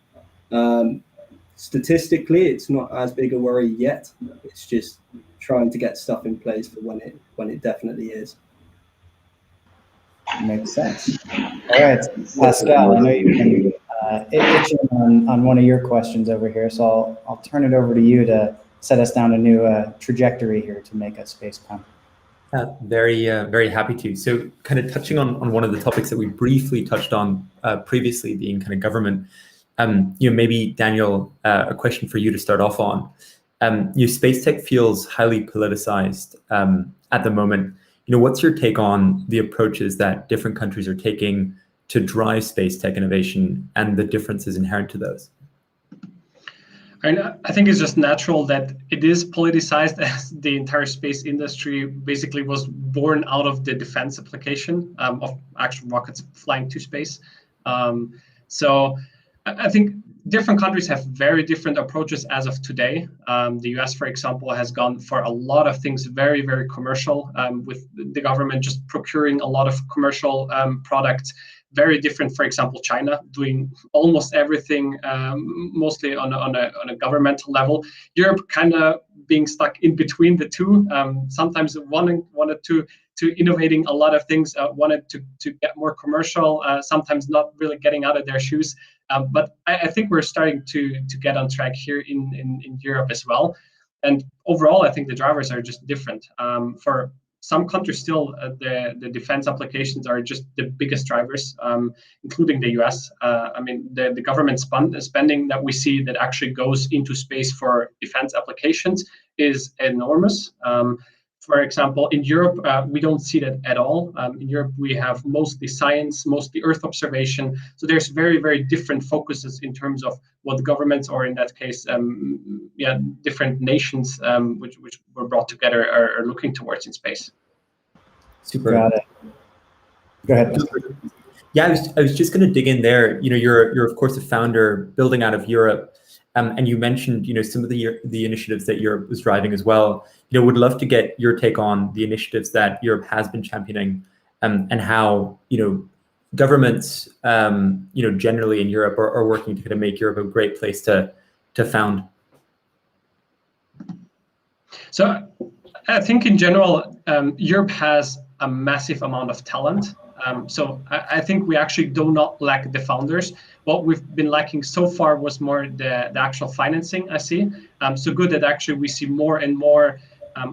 Statistically, it's not as big a worry yet. It's just trying to get stuff in place for when it definitely is. Makes sense. All right, Pascal, I know you've been itching on one of your questions over here, so I'll turn it over to you to set us down a new trajectory here to make a space come. Very happy to. So kind of touching on one of the topics that we briefly touched on previously, being kind of government, maybe Daniel, a question for you to start off on. Space tech feels highly politicized at the moment. What's your take on the approaches that different countries are taking to drive space tech innovation and the differences inherent to those? I think it's just natural that it is politicized, as the entire space industry basically was born out of the defense application of actual rockets flying to space. So I think different countries have very different approaches as of today. The US, for example, has gone for a lot of things very, very commercial, with the government just procuring a lot of commercial products. Very different, for example, China doing almost everything, mostly on a governmental level. Europe kind of being stuck in between the two. Sometimes wanted to innovating a lot of things, wanted to get more commercial. Sometimes not really getting out of their shoes. But I think we're starting to get on track here in Europe as well. And overall, I think the drivers are just different. For some countries still, the defense applications are just the biggest drivers, including the US. I mean, the government spending that we see that actually goes into space for defense applications is enormous. For example, in Europe, we don't see that at all. In Europe, we have mostly science, mostly Earth observation. So there's very, very different focuses in terms of what the governments, or in that case, different nations, which were brought together, are looking towards in space. Super. Got it. Go ahead. Yeah, I was just going to dig in there. You're of course a founder building out of Europe, and you mentioned some of the initiatives that Europe was driving as well. Would love to get your take on the initiatives that Europe has been championing, and how governments generally in Europe are working to kind of make Europe a great place to found. So I think in general, Europe has a massive amount of talent. So I think we actually do not lack the founders. What we've been lacking so far was more the actual financing, I see. So good that actually we see more and more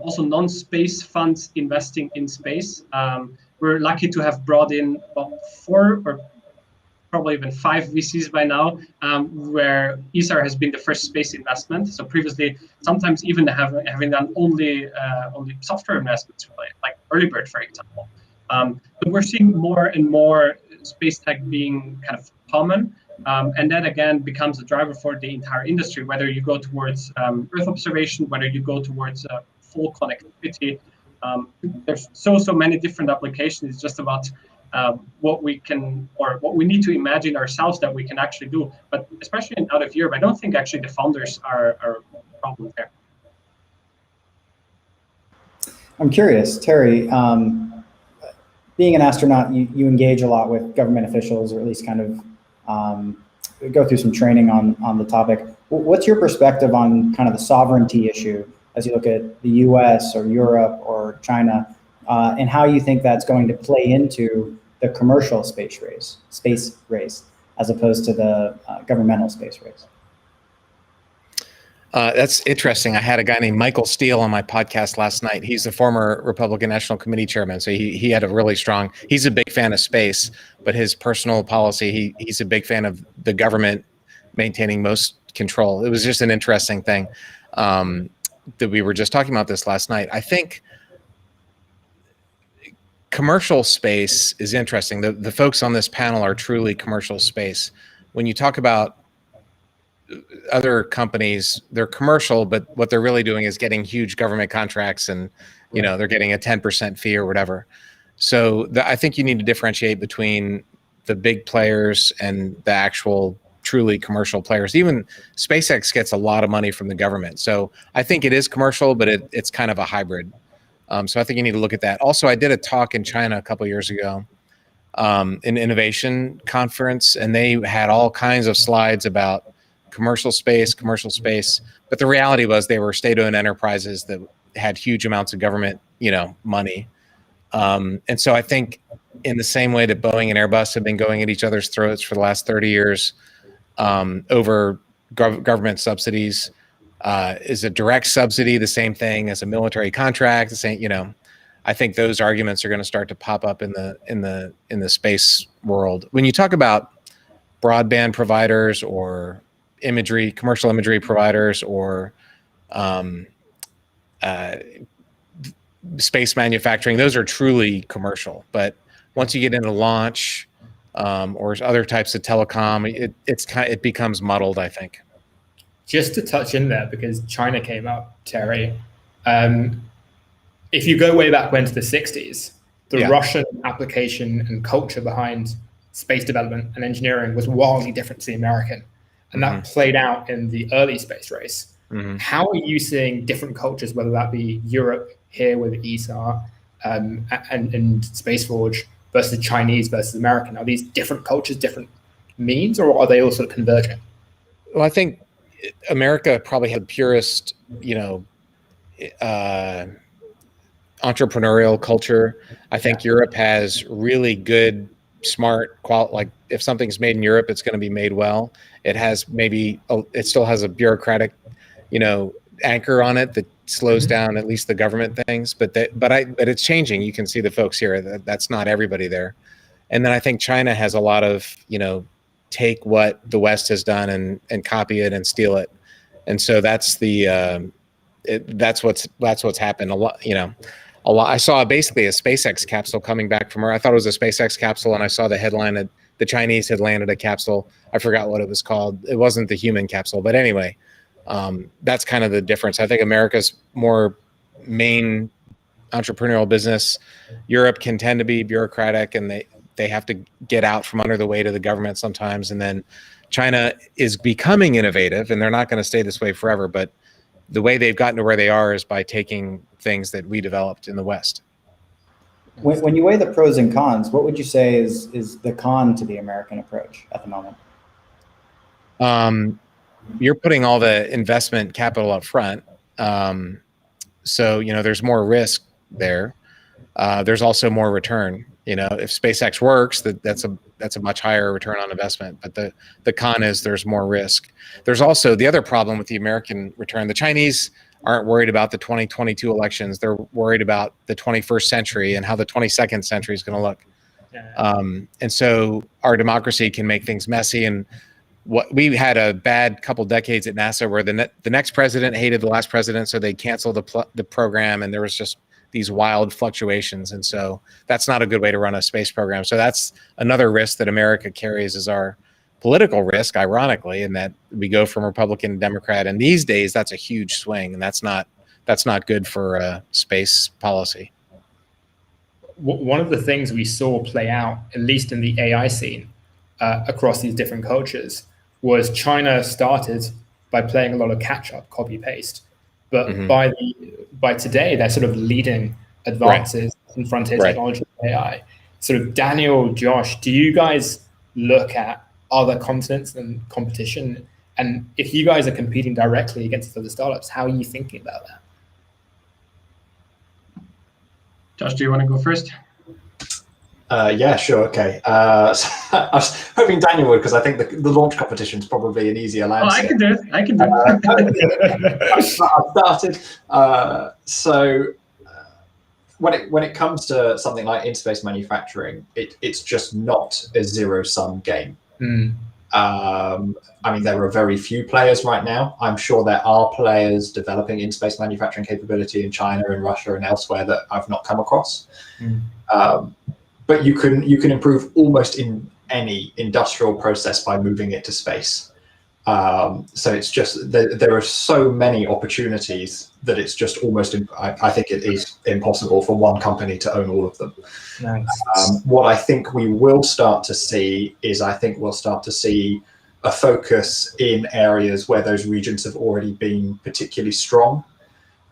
also non-space funds investing in space. We're lucky to have brought in about 4 or probably even 5 VCs by now, where ISAR has been the first space investment. So previously, sometimes even having done only software investments, like Earlybird, for example. But we're seeing more and more space tech being kind of common, and that again becomes a driver for the entire industry. Whether you go towards Earth observation, whether you go towards full connectivity, there's so many different applications. It's just about what we can, or what we need to imagine ourselves that we can actually do. But especially out of Europe, I don't think actually the founders are a problem there. I'm curious, Terry, being an astronaut, you engage a lot with government officials, or at least kind of go through some training on the topic. What's your perspective on kind of the sovereignty issue as you look at the US or Europe or China, and how you think that's going to play into the commercial space race as opposed to the governmental space race? That's interesting. I had a guy named Michael Steele on my podcast last night. He's the former Republican National Committee chairman. So he had a really strong, he's a big fan of space, but his personal policy, he's a big fan of the government maintaining most control. It was just an interesting thing that we were just talking about this last night. I think commercial space is interesting. The folks on this panel are truly commercial space. When you talk about other companies, they're commercial, but what they're really doing is getting huge government contracts, and they're getting a 10% fee or whatever. So I think you need to differentiate between the big players and the actual truly commercial players. Even SpaceX gets a lot of money from the government. So I think it is commercial, but it's kind of a hybrid. So I think you need to look at that. Also, I did a talk in China a couple of years ago, an innovation conference, and they had all kinds of slides about commercial space, but the reality was they were state-owned enterprises that had huge amounts of government, money. And so I think in the same way that Boeing and Airbus have been going at each other's throats for the last 30 years over government subsidies, is a direct subsidy the same thing as a military contract? The same, I think those arguments are going to start to pop up in the space world. When you talk about broadband providers or commercial imagery providers, or space manufacturing, those are truly commercial. But once you get into launch or other types of telecom, it becomes muddled, I think. Just to touch in there, because China came up, Terry, if you go way back when to the 60s, the Russian application and culture behind space development and engineering was wildly different to the American. And that played out in the early space race. How are you seeing different cultures, whether that be Europe here with ISAR and SpaceForge versus Chinese versus American? Are these different cultures, different means, or are they all sort of converging? Well, I think America probably had the purest, entrepreneurial culture. I think Europe has really good, smart like if something's made in Europe, it's going to be made well. It has it still has a bureaucratic, anchor on it that slows down at least the government things. But it's changing. You can see the folks here. That's not everybody there. And then I think China has a lot of, take what the West has done and copy it and steal it. And so that's the that's what's happened a lot. A lot. I saw basically a SpaceX capsule coming back from Earth. I thought it was a SpaceX capsule, and I saw the headline that the Chinese had landed a capsule. I forgot what it was called. It wasn't the human capsule, but anyway, that's kind of the difference. I think America's more main entrepreneurial business. Europe can tend to be bureaucratic, and they have to get out from under the weight of the government sometimes. And then China is becoming innovative, and they're not going to stay this way forever. But the way they've gotten to where they are is by taking things that we developed in the West. When you weigh the pros and cons, what would you say is the con to the American approach at the moment? You're putting all the investment capital up front. So, there's more risk there. There's also more return. If SpaceX works, that's a much higher return on investment. But the con is there's more risk. There's also the other problem with the American return. The Chinese aren't worried about the 2022 elections. They're worried about the 21st century and how the 22nd century is going to look. And so our democracy can make things messy. And we had a bad couple decades at NASA where the next president hated the last president, so they canceled the program, and there was just these wild fluctuations. And so that's not a good way to run a space program. So that's another risk that America carries, is our political risk, ironically, in that we go from Republican to Democrat. And these days, that's a huge swing, and that's not good for space policy. One of the things we saw play out, at least in the AI scene, across these different cultures, was China started by playing a lot of catch-up, copy-paste. But by today, they're sort of leading advances in frontier technology and AI. Sort of Daniel, Josh, do you guys look at other continents and competition? And if you guys are competing directly against other startups, how are you thinking about that? Josh, do you want to go first? Yeah, sure. Okay. So I was hoping Daniel would, because I think the launch competition is probably an easier landscape. I can do it. I can do it. I started. So when it comes to something like in-space manufacturing, it's just not a zero-sum game. I mean, there are very few players right now. I'm sure there are players developing in-space manufacturing capability in China and Russia and elsewhere that I've not come across. But you can improve almost in any industrial process by moving it to space. So it's just there are so many opportunities that it's just almost I think it is impossible for one company to own all of them. Nice. What I think we will start to see is we'll start to see a focus in areas where those regions have already been particularly strong.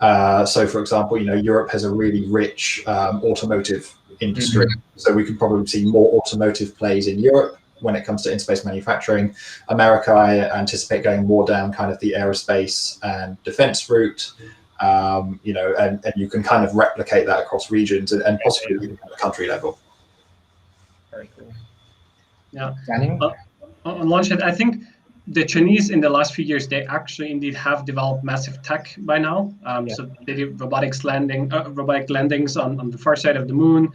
So, for example, Europe has a really rich automotive industry. So we could probably see more automotive plays in Europe when it comes to in-space manufacturing. America, I anticipate going more down kind of the aerospace and defense route, and you can kind of replicate that across regions and possibly even at a country level. Very cool. Yeah. Daniel? On Launchpad, I think the Chinese in the last few years, they actually indeed have developed massive tech by now. So they did robotic landings on the far side of the moon,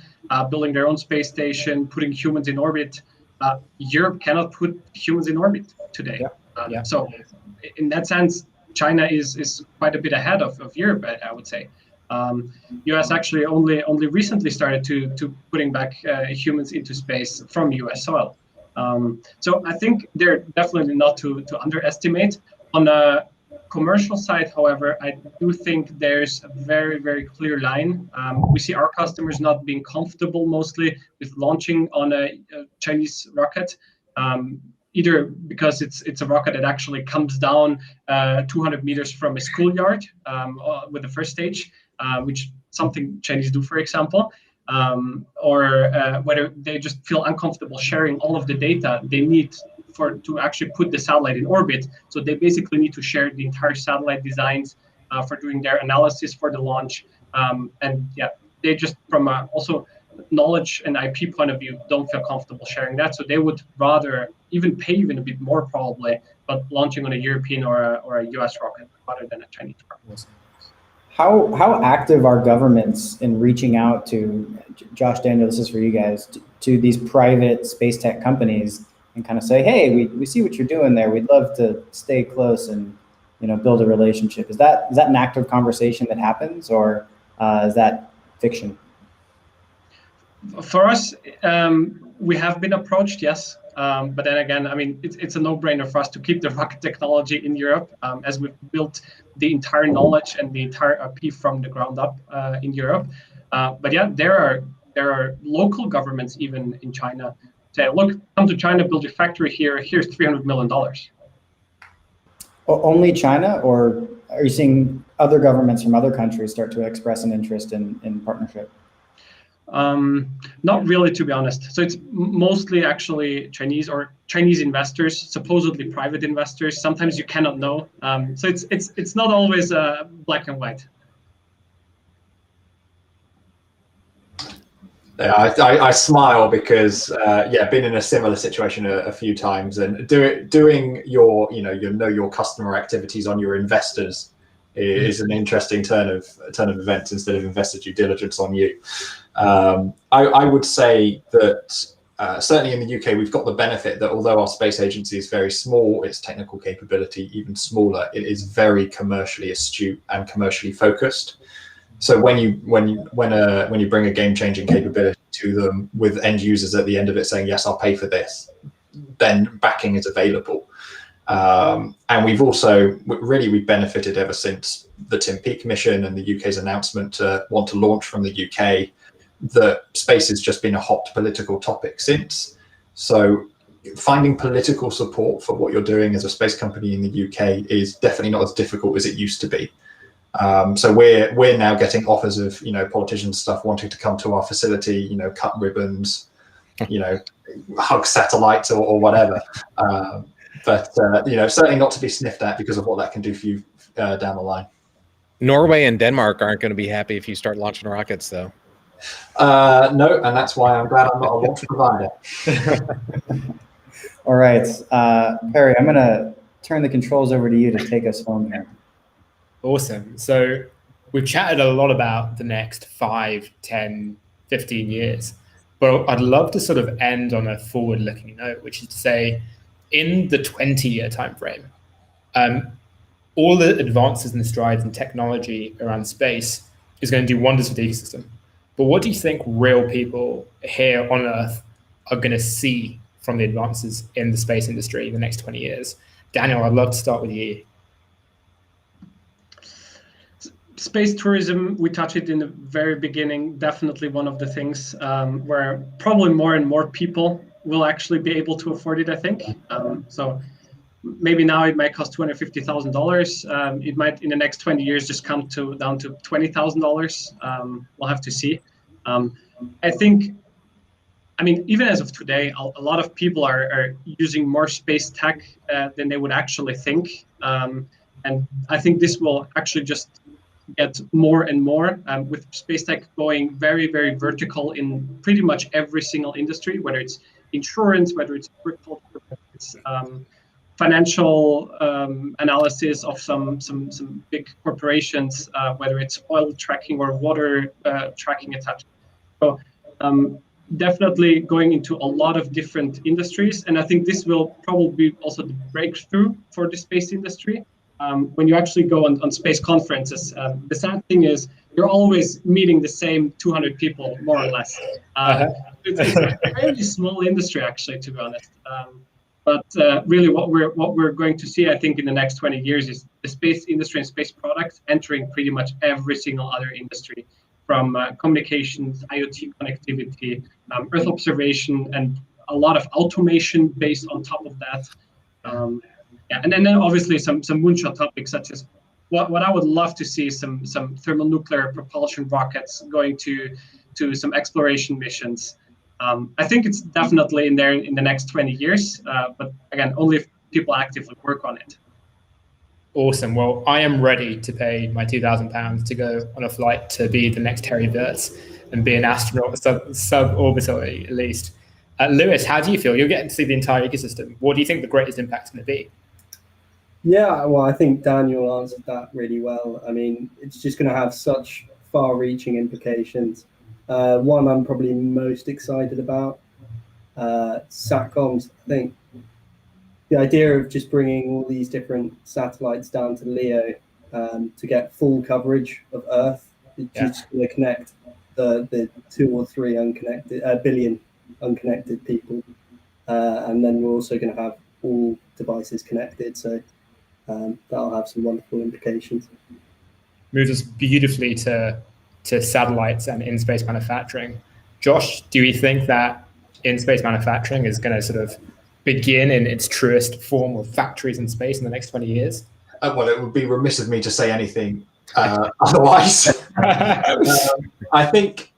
building their own space station, putting humans in orbit. Europe cannot put humans in orbit today. So in that sense, China is quite a bit ahead of Europe, I would say. US actually only recently started to putting back humans into space from US soil. So I think they're definitely not to underestimate. On a commercial side, however, I do think there's a very, very clear line. We see our customers not being comfortable mostly with launching on a Chinese rocket, either because it's a rocket that actually comes down 200 meters from a schoolyard with the first stage, which something Chinese do, for example. Or whether they just feel uncomfortable sharing all of the data they need to actually put the satellite in orbit. So they basically need to share the entire satellite designs for doing their analysis for the launch. And yeah, they just from also knowledge and IP point of view don't feel comfortable sharing that. So they would rather even pay even a bit more probably, but launching on a European or a US rocket rather than a Chinese rocket. How active are governments in reaching out to, Josh, Daniel, this is for you guys, to these private space tech companies and kind of say, hey, we see what you're doing there. We'd love to stay close and build a relationship. Is that an active conversation that happens, or is that fiction? For us, we have been approached, yes. But then again, I mean, it's a no-brainer for us to keep the rocket technology in Europe, as we've built the entire knowledge and the entire IP from the ground up in Europe. But yeah, there are local governments even in China say, look, come to China, build your factory here. Here's $300 million. Only China, or are you seeing other governments from other countries start to express an interest in partnership? Not really, to be honest. So it's mostly actually Chinese investors, supposedly private investors. Sometimes you cannot know. So it's not always black and white. Yeah, I smile because been in a similar situation a few times, and doing your customer activities on your investors is an interesting turn of events instead of investor due diligence on you. I would say that certainly in the UK, we've got the benefit that although our space agency is very small, its technical capability even smaller, it is very commercially astute and commercially focused. So when you bring a game-changing capability to them with end users at the end of it saying, yes, I'll pay for this, then backing is available. And we've benefited ever since the Tim Peake mission and the UK's announcement to want to launch from the UK, that space has just been a hot political topic since. So finding political support for what you're doing as a space company in the UK is definitely not as difficult as it used to be. So we're now getting offers of politicians stuff wanting to come to our facility, cut ribbons, hug satellites or whatever. But certainly not to be sniffed at because of what that can do for you down the line. Norway and Denmark aren't going to be happy if you start launching rockets, though. No, and that's why I'm glad I'm not a launch provider. All right, Pari, I'm going to turn the controls over to you to take us home here. Awesome. So we've chatted a lot about the next 5, 10, 15 years, but I'd love to sort of end on a forward-looking note, which is to say, in the 20-year timeframe, all the advances and strides in technology around space is going to do wonders for the ecosystem. But what do you think real people here on Earth are going to see from the advances in the space industry in the next 20 years? Daniel, I'd love to start with you. Space tourism, we touched it in the very beginning, definitely one of the things where probably more and more people will actually be able to afford it, I think. So maybe now it might cost $250,000. It might in the next 20 years just come down to $20,000. We'll have to see. I think, even as of today, a lot of people are using more space tech than they would actually think. And I think this will actually just get more and more with space tech going very, very vertical in pretty much every single industry, whether it's insurance, whether it's agriculture, whether it's financial analysis of some big corporations, whether it's oil tracking or water tracking, etc. So definitely going into a lot of different industries, and I think this will probably be also the breakthrough for the space industry. When you actually go on space conferences, the sad thing is you're always meeting the same 200 people, more or less. It's a very small industry, actually, to be honest. But really, what we're going to see, I think, in the next 20 years is the space industry and space products entering pretty much every single other industry, from communications, IoT connectivity, Earth observation, and a lot of automation based on top of that. And then obviously some moonshot topics such as what I would love to see some thermonuclear propulsion rockets going to some exploration missions. I think it's definitely in there in the next 20 years, but again, only if people actively work on it. Awesome. Well, I am ready to pay my £2,000 to go on a flight to be the next Terry Virts and be an astronaut suborbitally, at least. Lewis, how do you feel? You're getting to see the entire ecosystem. What do you think the greatest impact is going to be? Yeah, well, I think Daniel answered that really well. It's just going to have such far-reaching implications. One I'm probably most excited about, SATCOMs. I think the idea of just bringing all these different satellites down to LEO to get full coverage of Earth, it's just going to connect the 2 or 3 unconnected billion unconnected people, and then we're also going to have all devices connected. So that'll have some wonderful implications. Moves us beautifully to satellites and in-space manufacturing. Josh, do you think that in-space manufacturing is going to sort of begin in its truest form of factories in space in the next 20 years? Well, it would be remiss of me to say anything otherwise. I think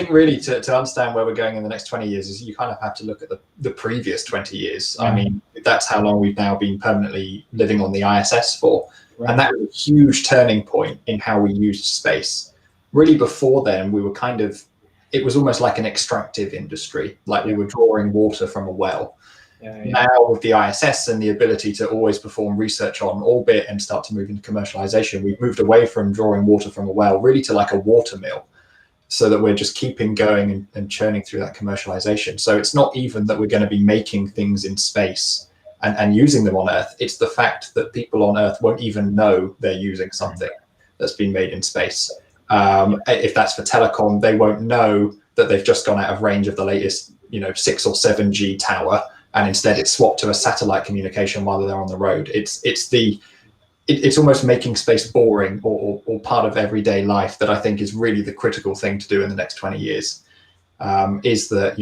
really to understand where we're going in the next 20 years is you kind of have to look at the previous 20 years. I mean, that's how long we've now been permanently living on the ISS for. And that was a huge turning point in how we used space. Really before then, we were it was almost like an extractive industry, like we were drawing water from a well. Now with the ISS and the ability to always perform research on orbit and start to move into commercialization, we've moved away from drawing water from a well really to like a water mill, so that we're just keeping going and churning through that commercialization. So it's not even that we're going to be making things in space and using them on Earth. It's the fact that people on Earth won't even know they're using something that's been made in space. If that's for telecom, they won't know that they've just gone out of range of the latest 6 or 7G tower, and instead it's swapped to a satellite communication while they're on the road. It's almost making space boring or part of everyday life that I think is really the critical thing to do in the next 20 years. Is that,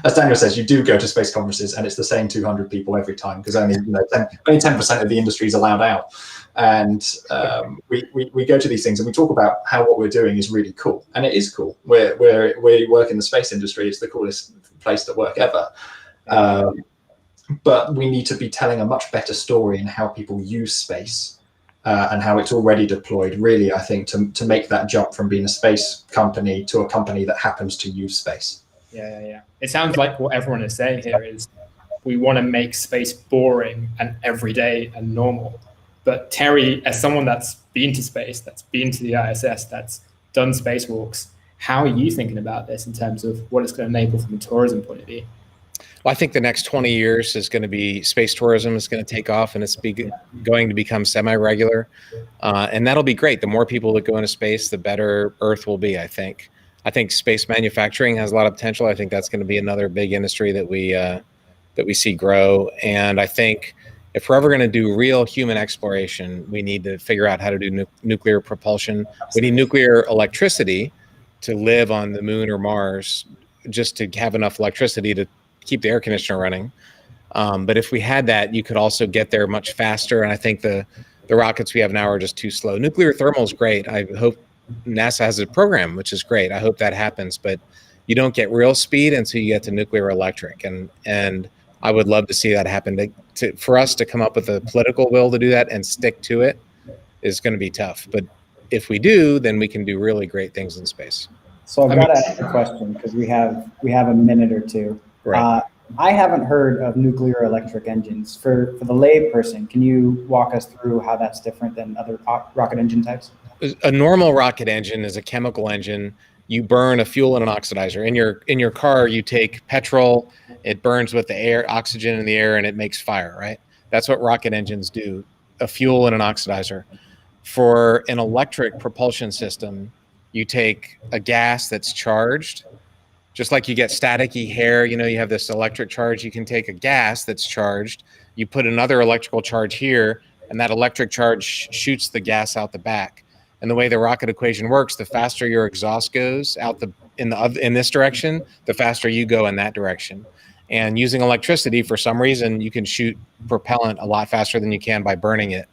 as Daniel says, you do go to space conferences and it's the same 200 people every time, because only 10% of the industry is allowed out. And we go to these things and we talk about how what we're doing is really cool, and it is cool. We work in the space industry; it's the coolest place to work ever. But we need to be telling a much better story in how people use space and how it's already deployed, really, I think, to make that jump from being a space company to a company that happens to use space. Yeah. It sounds like what everyone is saying here is we want to make space boring and everyday and normal. But Terry, as someone that's been to space, that's been to the ISS, that's done spacewalks, how are you thinking about this in terms of what it's going to enable from a tourism point of view? Well, I think the next 20 years is going to be space tourism is going to take off, and it's going to become semi-regular. And that'll be great. The more people that go into space, the better Earth will be, I think. I think space manufacturing has a lot of potential. I think that's going to be another big industry that we see grow. And I think if we're ever going to do real human exploration, we need to figure out how to do nuclear propulsion. We need nuclear electricity to live on the moon or Mars, just to have enough electricity to keep the air conditioner running. But if we had that, you could also get there much faster. And I think the rockets we have now are just too slow. Nuclear thermal is great. I hope NASA has a program, which is great. I hope that happens. But you don't get real speed until you get to nuclear electric. And I would love to see that happen. For us to come up with a political will to do that and stick to it is going to be tough. But if we do, then we can do really great things in space. So I've got to ask a question, because we have a minute or two. Right. I haven't heard of nuclear electric engines. For the lay person, can you walk us through how that's different than other rocket engine types? A normal rocket engine is a chemical engine. You burn a fuel and an oxidizer. In your car, you take petrol, it burns with the air, oxygen in the air, and it makes fire, right? That's what rocket engines do, a fuel and an oxidizer. For an electric propulsion system, you take a gas that's charged, just like you get staticky hair, you have this electric charge. You can take a gas that's charged, you put another electrical charge here, and that electric charge shoots the gas out the back. And the way the rocket equation works, the faster your exhaust goes out in this direction, the faster you go in that direction. And using electricity, for some reason, you can shoot propellant a lot faster than you can by burning it.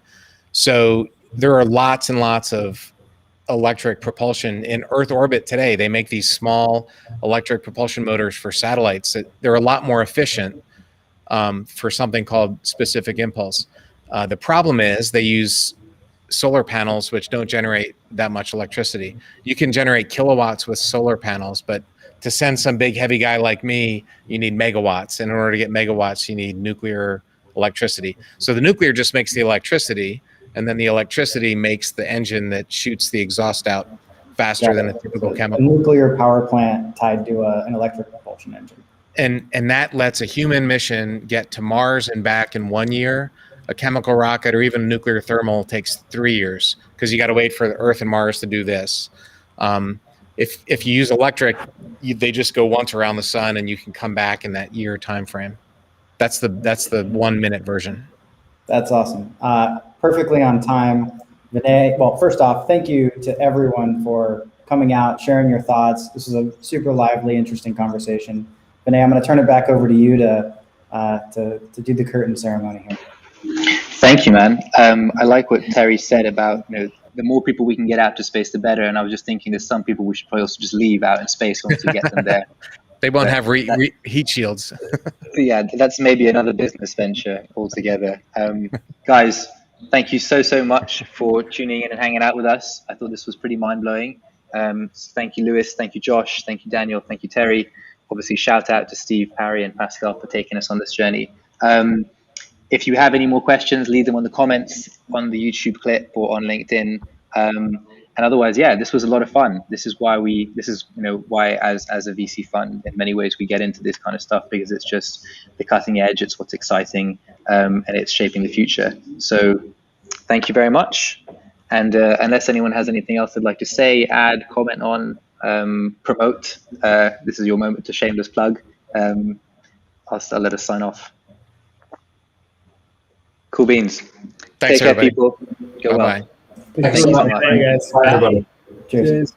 So there are lots and lots of electric propulsion in Earth orbit today. They make these small electric propulsion motors for satellites that they're a lot more efficient for something called specific impulse. The problem is they use solar panels, which don't generate that much electricity. You can generate kilowatts with solar panels, but to send some big heavy guy like me, you need megawatts. And in order to get megawatts, you need nuclear electricity. So the nuclear just makes the electricity, and then the electricity makes the engine that shoots the exhaust out faster than a typical chemical. A nuclear power plant tied to an electric propulsion engine. and that lets a human mission get to Mars and back in 1 year. A chemical rocket or even nuclear thermal takes 3 years because you got to wait for the Earth and Mars to do this. If you use electric, they just go once around the sun and you can come back in that year time frame. That's the 1 minute version. That's awesome. Perfectly on time. Vinay, well, first off, thank you to everyone for coming out, sharing your thoughts. This is a super lively, interesting conversation. Vinay, I'm going to turn it back over to you to do the curtain ceremony here. Thank you, man. I like what Terry said about, the more people we can get out to space, the better. And I was just thinking there's some people we should probably also just leave out in space once we get them there. They won't have heat shields. Yeah, that's maybe another business venture altogether. Guys, thank you so much for tuning in and hanging out with us. I thought this was pretty mind-blowing. Thank you, Lewis. Thank you, Josh. Thank you, Daniel. Thank you, Terry. Obviously, shout out to Steve, Pari, and Pascal for taking us on this journey. If you have any more questions, leave them on the comments on the YouTube clip or on LinkedIn. And otherwise, yeah, this was a lot of fun. This is why why as a VC fund, in many ways, we get into this kind of stuff, because it's just the cutting edge. It's what's exciting, and it's shaping the future. So thank you very much. And unless anyone has anything else they'd like to say, add, comment on, promote, this is your moment to shameless plug. I'll let us sign off. Cool beans. Thanks, Take care, everybody. people. Go well. Bye-bye. Thanks so much. Bye, guys. Bye, everybody. Cheers. Cheers.